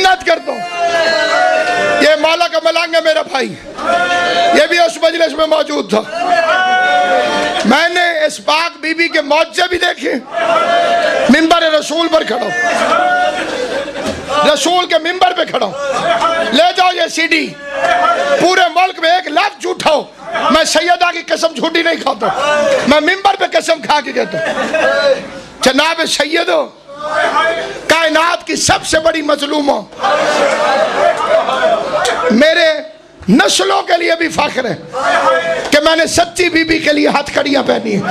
मिन्नत करता हूँ, ये मौला का मलंग है मेरा भाई, ये भी उस मजलिस में मौजूद था। मैंने इस पाक बीबी के मौजे भी देखे। मिंबर रसूल पर खड़ा, रसूल के मिंबर पे खड़ा, ले जाओ ये सीडी, पूरे मुल्क में एक लफ्ज झूठा हो, मैं सैयदा की कसम झूठी नहीं खाता, मैं मिंबर पे कसम खा के कहता हूँ, जनाब सैयदो कायनात की सबसे बड़ी मजलूम हो, मेरे नस्लों के लिए भी फख्र है कि मैंने सच्ची बीबी के लिए हथकड़ियां पहनी है।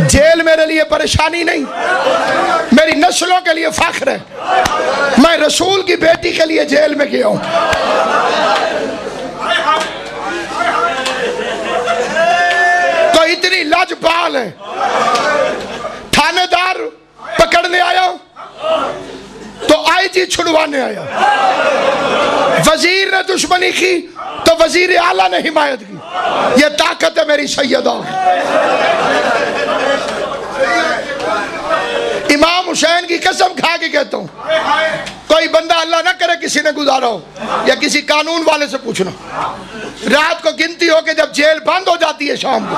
जेल मेरे लिए परेशानी नहीं, मेरी नस्लों के लिए फख्र है। मैं रसूल की बेटी के लिए जेल में गया हूं। तो इतनी लाजपाल है, थानेदार पकड़ने आया तो आईजी छुड़वाने आया, वजीर ने दुश्मनी की तो वजीर आला ने हिमायत की। ये ताकत है मेरी सैयदा। इमाम हुसैन की कसम खा के कहता हूं, कोई बंदा अल्लाह ना करे किसी ने गुजारा हो या किसी कानून वाले से पूछना, रात को गिनती हो के जब जेल बंद हो जाती है शाम को,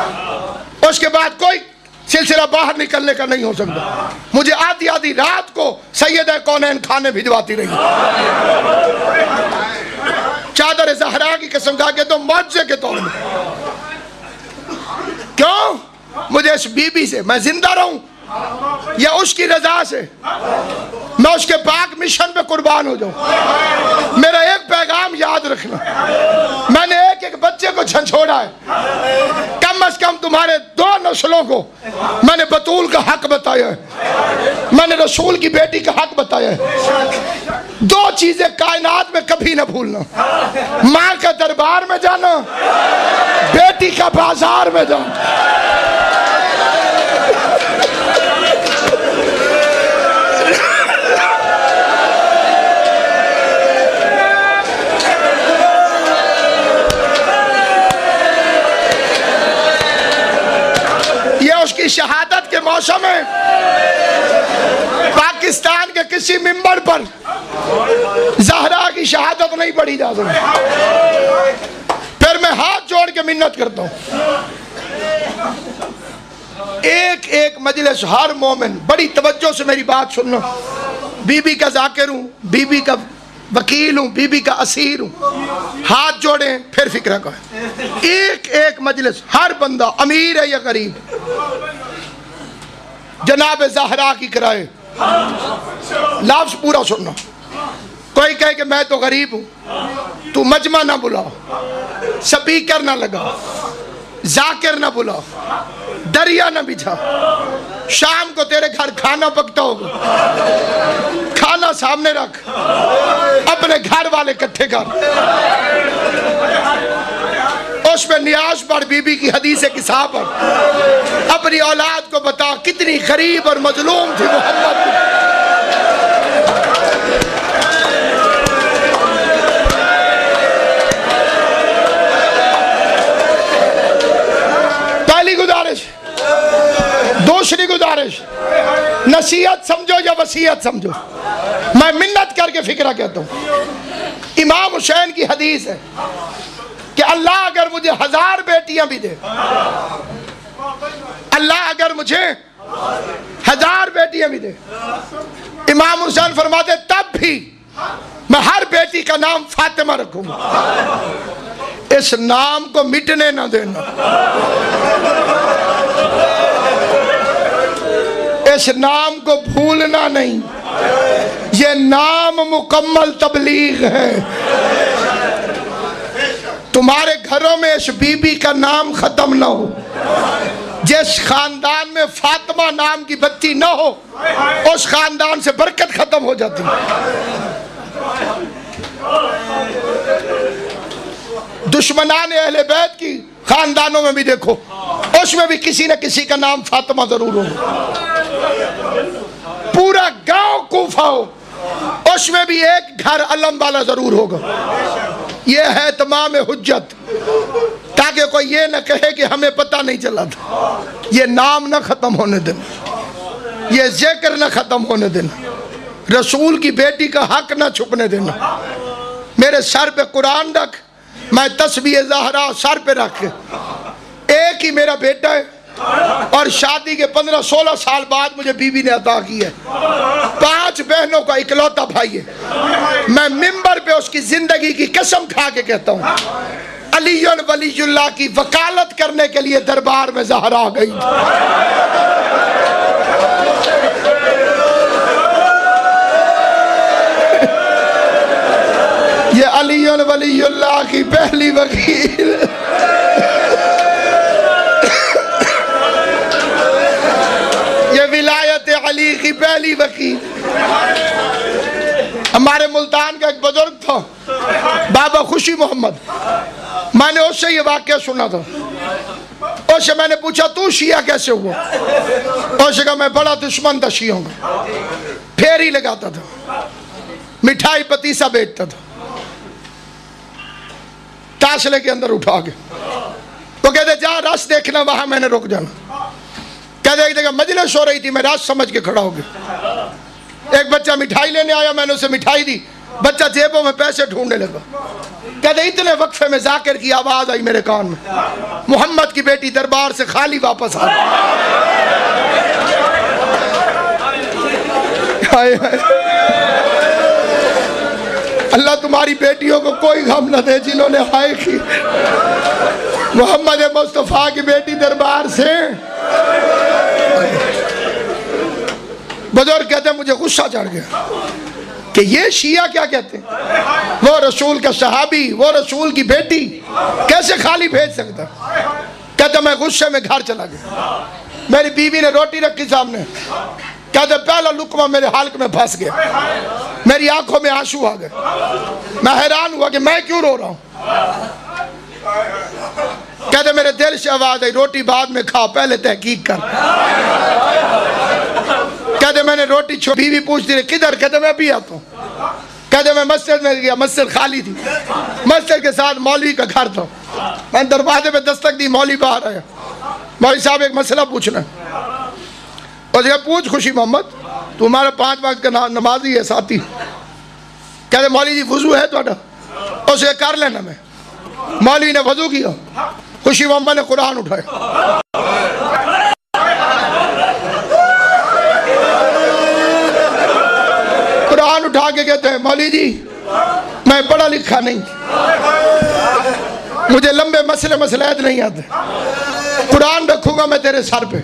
उसके बाद कोई सिलसिला बाहर निकलने का नहीं हो सकता। मुझे आधी आधी रात को सैयदा कौनैन खाने भिजवाती रही, चादर ज़हरा की कसम खा के तो मौजे के तौर में। क्यों? मुझे इस बीबी से मैं जिंदा रहूं या उसकी रजा से मैं उसके पाक मिशन पे कुर्बान हो जाऊं। मेरा एक पैगाम याद रखना, मैंने एक एक बच्चे को झंझोड़ा है, कम से कम तुम्हारे 2 नस्लों को मैंने बतूल का हक बताया है, मैंने रसूल की बेटी का हक बताया है। 2 चीजें कायनात में कभी ना भूलना, माँ का दरबार में जाना, बेटी का बाजार में जाना। उसकी शहादत के मौसम में पाकिस्तान के किसी मिंबर पर ज़हरा की शहादत नहीं पढ़ी जा सकती। फिर मैं हाथ जोड़ के मिन्नत करता हूँ, एक एक मजलिस हर मोमिन बड़ी तवज्जो से मेरी बात सुनना। बीबी का जाकिर हूँ, बीबी का वकील हूँ, बीबी का असीर हूँ। हाथ जोड़े फिर फिक्र का एक एक मजलिस, हर बंदा अमीर है या गरीब, जनाब ज़हरा की कराए। लफ्ज़ पूरा सुनना। कोई कहे कि मैं तो गरीब हूँ, तू मजमा ना बुलाओ, स्पीकर ना लगाओ, जाकिर ना बुलाओ, दरिया ना बिछा, शाम को तेरे घर खाना पकता होगा, खाना सामने रख, अपने घर वाले इकट्ठे कर, उसमें नियाज पर बीबी की हदीस किसा पर अपनी औलाद को बता कितनी गरीब और मजलूम थी मोहम्मद। पहली गुजारिश, दूसरी गुजारिश, नसीहत समझो या वसीयत समझो, मैं मिन्नत करके फिक्रा कहता हूँ। इमाम हुसैन की हदीस है कि अल्लाह अगर मुझे 1000 बेटियां भी दे, अल्लाह अगर मुझे 1000 बेटियां भी दे, इमाम हुसैन फरमाते तब भी मैं हर बेटी का नाम फातिमा रखूंगा, इस नाम को मिटने ना देना, इस नाम को भूलना नहीं, ये नाम मुकम्मल तबलीग है। तुम्हारे घरों में इस बीबी का नाम खत्म ना हो, जिस खानदान में फातिमा नाम की बच्ची ना हो उस खानदान से बरकत खत्म हो जाती है। दुश्मनान अहले बैत की खानदानों में भी देखो, उसमें भी किसी न किसी का नाम फातिमा जरूर होगा। पूरा गांव कूफा हो, उसमें भी एक घर अलम वाला जरूर होगा। यह है तमाम हुज्जत, ताकि कोई ये न कहे कि हमें पता नहीं चला था। ये नाम न खत्म होने देना। ये जिक्र न ख़त्म होने देना, रसूल की बेटी का हक ना छुपने देना। मेरे सर पे कुरान रख, मैं तस्बीह ज़हरा सर पे रख, एक ही मेरा बेटा है और शादी के 15-16 साल बाद मुझे बीवी ने अता की है। 5 बहनों का इकलौता भाई है। मैं मिंबर पे उसकी जिंदगी की कसम खा के कहता हूँ, अली वलीयुल्लाह की वकालत करने के लिए दरबार में ज़हरा आ गई। ये अली वलीयुल्लाह की पहली वकील, ये विलायत अली की पहली वकील। हमारे मुल्तान का एक बुजुर्ग था बाबा खुशी मोहम्मद, मैंने उससे ये वाक्य सुना था। उससे मैंने पूछा तू शिया कैसे हुआ? उससे कहा मैं बड़ा दुश्मन था शियों का, फेरी लगाता था, मिठाई पतीसा बेचता था, ताशले के अंदर उठा के। तो कहते जा रस देखना, वहां मैंने रुक जाना। कहते एक जगह मजलिस हो रही थी, मैं रस समझ के खड़ा हो गया। एक बच्चा मिठाई लेने आया, मैंने उसे मिठाई दी, बच्चा जेबों में पैसे ढूंढने लगा। कहते इतने वक्फे में जाकिर की आवाज आई मेरे कान में, मोहम्मद की बेटी दरबार से खाली वापस आ गई। अल्लाह तुम्हारी बेटियों को कोई गम न दे जिन्होंने हाय की। मोहम्मद मुस्तफ़ा की बेटी दरबार से। बुजुर्ग कहते मुझे गुस्सा चढ़ गया कि ये शिया क्या कहते हैं, वो रसूल का सहाबी, वो रसूल की बेटी कैसे खाली भेज सकता। कहते मैं गुस्से में घर चला गया। मेरी बीवी ने रोटी रखी सामने, कहते पहला लुकमा मेरे हल्क में फंस गया, मेरी आंखों में आंसू आ गए। मैं हैरान हुआ कि मैं क्यों रो रहा हूं। कहते मेरे दिल से आवाज आई रोटी बाद में खा, पहले तहकीक कर। कहते मैंने रोटी छोड़, बीवी पूछती रही किधर? कहते मैं अभी आता हूँ। कहते मैं मस्जिद में गया, मस्जिद खाली थी, मस्जिद के साथ मौलवी का घर था। मैंने दरवाजे पे दस्तक दी, मौलवी बाहर आया। मौलवी साहब एक मसला पूछना। और पूछ खुशी मोहम्मद, तुम्हारा 5 वक्त का नमाजी है साथी। कहते मौलवी जी वजू है थोड़ा? उसे कर लेना। मैं मौलवी ने वजू किया, खुशी मोहम्मद ने कुरान उठाया, कुरान उठा के कहते हैं मौलवी जी मैं पढ़ा लिखा नहीं, मुझे लंबे मसले नहीं आते, कुरान रखूंगा मैं तेरे सर पे,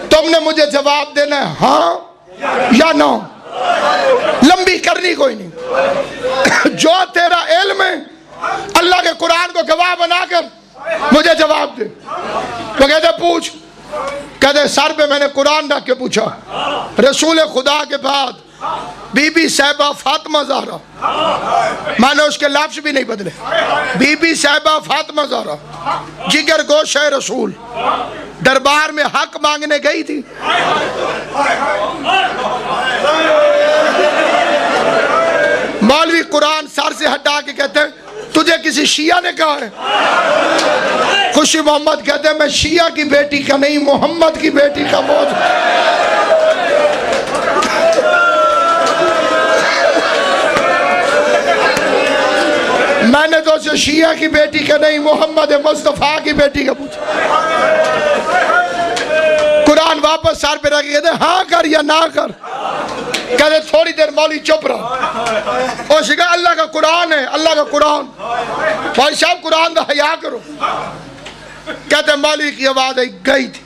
तुमने मुझे जवाब देना है हाँ या ना, लंबी करनी कोई नहीं। जो तेरा इल्म है अल्लाह के कुरान को गवाह बनाकर मुझे जवाब दे। तो कहते पूछ। कहते सर पे मैंने कुरान रख के पूछा, रसूल खुदा के बाद बीबी साहिबा फातिमा ज़हरा, मैंने उसके लफ्ज़ भी नहीं बदले, बीबी साहिबा फातिमा ज़हरा जिगर गोश है रसूल, दरबार में हक मांगने गई थी। मौलवी कुरान सर से हटा के कहते हैं तुझे किसी शिया ने कहा है? खुशी मोहम्मद कहते हैं मैं शिया की बेटी का नहीं, मोहम्मद की बेटी का बोझ। मैंने तो उसे शिया की बेटी का नहीं, मोहम्मद मुस्तफ़ा की बेटी का पूछा। कुरान वापस सर पे रख के कहते हाँ कर या ना कर। कहते थोड़ी देर मौलवी चुप रहा और शिका अल्लाह का कुरान है, अल्लाह का कुरान, भाई साहब कुरान का हया करो। कहते मौलवी की आवाज आई गई थी,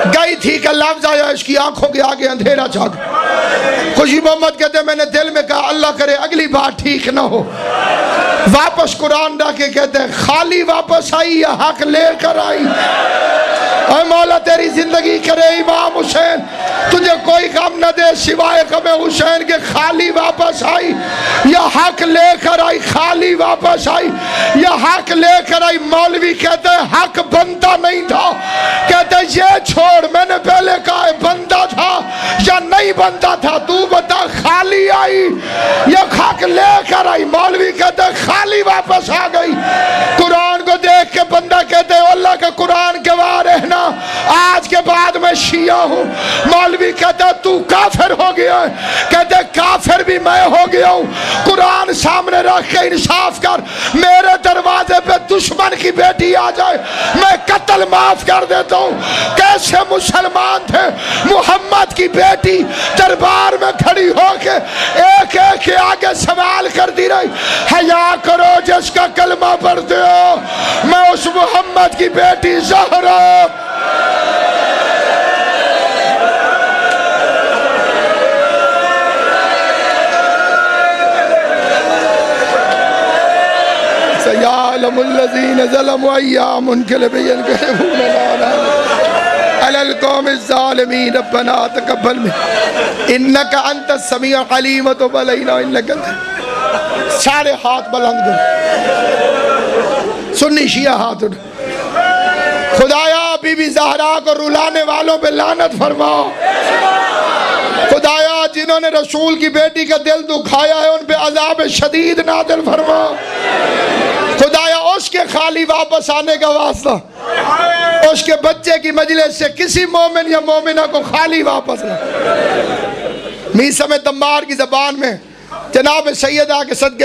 गई थी का लफ्ज आया, इसकी आंखों के आगे अंधेरा छा गया। खुशी मोहम्मद कहते मैंने दिल में कहा अल्लाह करे अगली बार ठीक ना हो। वापस कुरान डाके कहते हैं खाली वापस आई या हक लेकर आई? ऐ मौला तेरी जिंदगी करे इमाम हुसैन, तुझे कोई गम न दे सिवाय गम हुसैन के। खाली वापस आई या हक लेकर आई? खाली वापस आई या हक लेकर आई? मौलवी कहते हैं हक बनता नहीं था। कहते ये छोड़, मैंने पहले कहा बनता था या नहीं बनता था, तू बता खाली आई या हक लेकर आई? मौलवी कहते खाली वापस आ गई। कुरान को देख के बंदा कहते अल्लाह के कुरान के आज के बाद मैं शिया हूँ। मौलवी कहता तू काफिर हो गया है, कहते काफिर भी मैं हो गया हूँ। कुरान सामने रख के इंसाफ कर, मेरे दरवाजे पे दुश्मन की बेटी आ जाए मैं कत्ल माफ कर देता हूँ। कैसे मुसलमान थे, मोहम्मद की बेटी दरबार में खड़ी होके एक एक के आगे सवाल करती रही, हया करो जिसका कलमा पढ़ते हो, मैं उस मोहम्मद की बेटी ज़हरा। सयालमुल्लज़ीन ज़लमू अय्यामुन अलल कौम ज़ालिमीन रब्बना तक़ब्बल मिन्ना इन्नका अंतस समीउल अलीम व तुब अलैना इन्नका। सारे हाथ बुलंद करो, सुन्नी शिया हाथ उठ। खुदाया बीबी ज़हरा को रुलाने वालों पे लानत फरमाओ। खुदाया जिन्होंने रसूल की बेटी का दिल दुखाया है उन पे अज़ाब शदीद नाज़िल फरमाओ। खुदाया उसके खाली वापस आने का वास्ता, उसके बच्चे की मजलिस से किसी मोमिन या मोमिना को खाली वापस ना। मीसा में तम्मार की ज़बान में जनाब सैयदा के सदके